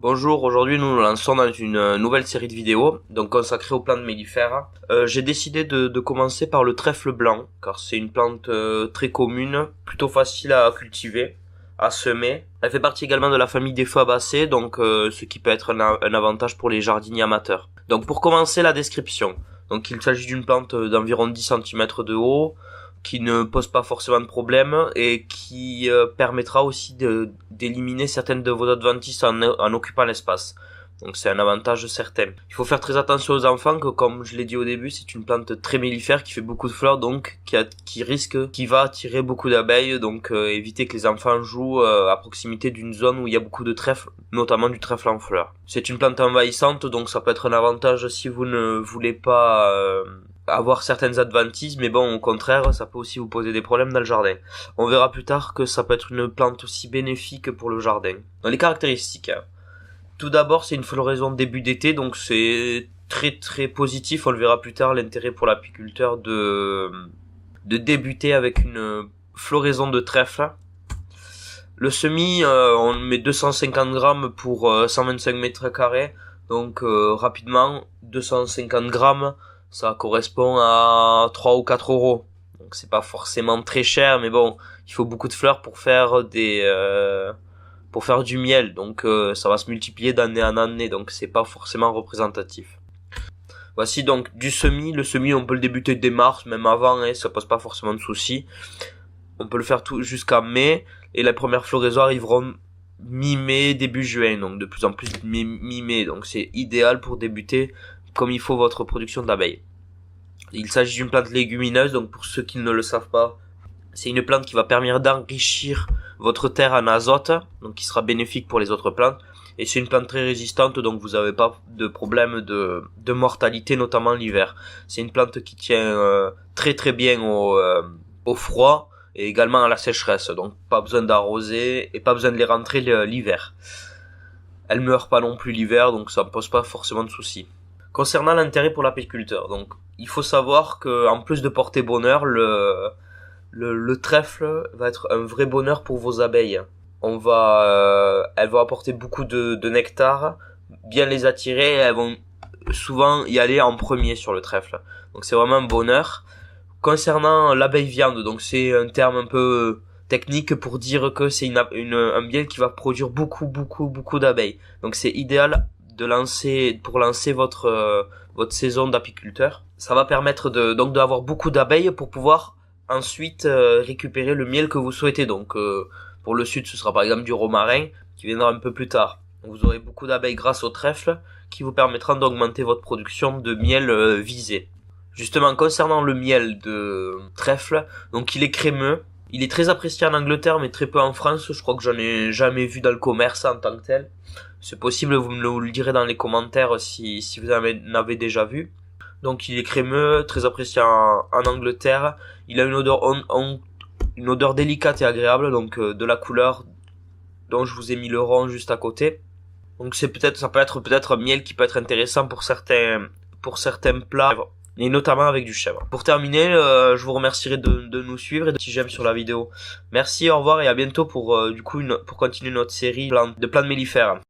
Bonjour, aujourd'hui nous nous lançons dans une nouvelle série de vidéos donc consacrée aux plantes mellifères. J'ai décidé de commencer par le trèfle blanc car c'est une plante très commune, plutôt facile à cultiver, à semer. Elle fait partie également de la famille des fabacées, donc ce qui peut être un avantage pour les jardiniers amateurs. Donc pour commencer, la description. Donc il s'agit d'une plante d'environ 10 cm de haut, qui ne pose pas forcément de problème et qui permettra aussi d'éliminer certaines de vos adventices en occupant l'espace. Donc c'est un avantage certain. Il faut faire très attention aux enfants que, comme je l'ai dit au début, c'est une plante très mellifère qui fait beaucoup de fleurs, donc qui va attirer beaucoup d'abeilles. Donc évitez que les enfants jouent à proximité d'une zone où il y a beaucoup de trèfle, notamment du trèfle en fleurs. C'est une plante envahissante, donc ça peut être un avantage si vous ne voulez pas avoir certaines adventices, mais bon, au contraire, ça peut aussi vous poser des problèmes dans le jardin. On verra plus tard que ça peut être une plante aussi bénéfique pour le jardin. Dans les caractéristiques, tout d'abord, c'est une floraison début d'été, donc c'est très très positif. On le verra plus tard, l'intérêt pour l'apiculteur de débuter avec une floraison de trèfle. Le semis, on met 250 grammes pour 125 mètres carrés, donc rapidement, 250 grammes, ça correspond à 3 ou 4 euros. Donc c'est pas forcément très cher, mais bon, il faut beaucoup de fleurs pour faire du miel. Donc ça va se multiplier d'année en année, donc c'est pas forcément représentatif. Voici donc du semis. Le semis, on peut le débuter dès mars, même avant, ça pose pas forcément de soucis. On peut le faire tout jusqu'à mai, et les premières floraisons arriveront mi-mai, début juin, donc de plus en plus mi-mai. Donc c'est idéal pour débuter comme il faut votre production d'abeilles. Il s'agit d'une plante légumineuse, donc pour ceux qui ne le savent pas, c'est une plante qui va permettre d'enrichir votre terre en azote, donc qui sera bénéfique pour les autres plantes. Et c'est une plante très résistante, donc vous n'avez pas de problème de mortalité, notamment l'hiver. C'est une plante qui tient très très bien au froid et également à la sécheresse, donc pas besoin d'arroser et pas besoin de les rentrer l'hiver. Elle meurt pas non plus l'hiver, donc ça ne pose pas forcément de soucis. Concernant l'intérêt pour l'apiculteur, donc il faut savoir que en plus de porter bonheur, le trèfle va être un vrai bonheur pour vos abeilles. Elle va apporter beaucoup de nectar, bien les attirer, et elles vont souvent y aller en premier sur le trèfle. Donc c'est vraiment un bonheur. Concernant l'abeille viande, donc c'est un terme un peu technique pour dire que c'est un miel qui va produire beaucoup d'abeilles. Donc c'est idéal pour lancer votre saison d'apiculteur. Ça va permettre donc d'avoir beaucoup d'abeilles pour pouvoir ensuite récupérer le miel que vous souhaitez. Donc pour le sud, ce sera par exemple du romarin qui viendra un peu plus tard. Donc, vous aurez beaucoup d'abeilles grâce au trèfle qui vous permettra d'augmenter votre production de miel visé. Justement, concernant le miel de trèfle, donc il est crémeux. Il est très apprécié en Angleterre, mais très peu en France. Je crois que j'en ai jamais vu dans le commerce en tant que tel. C'est possible, vous me le direz dans les commentaires si vous en avez déjà vu. Donc il est crémeux, très apprécié en Angleterre. Il a une odeur délicate et agréable, donc de la couleur dont je vous ai mis le rond juste à côté. Donc ça peut être peut-être un miel qui peut être intéressant pour certains plats, et notamment avec du chèvre. Pour terminer, je vous remercierai de nous suivre et de petit j'aime sur la vidéo. Merci, au revoir et à bientôt pour continuer notre série de plantes mellifères.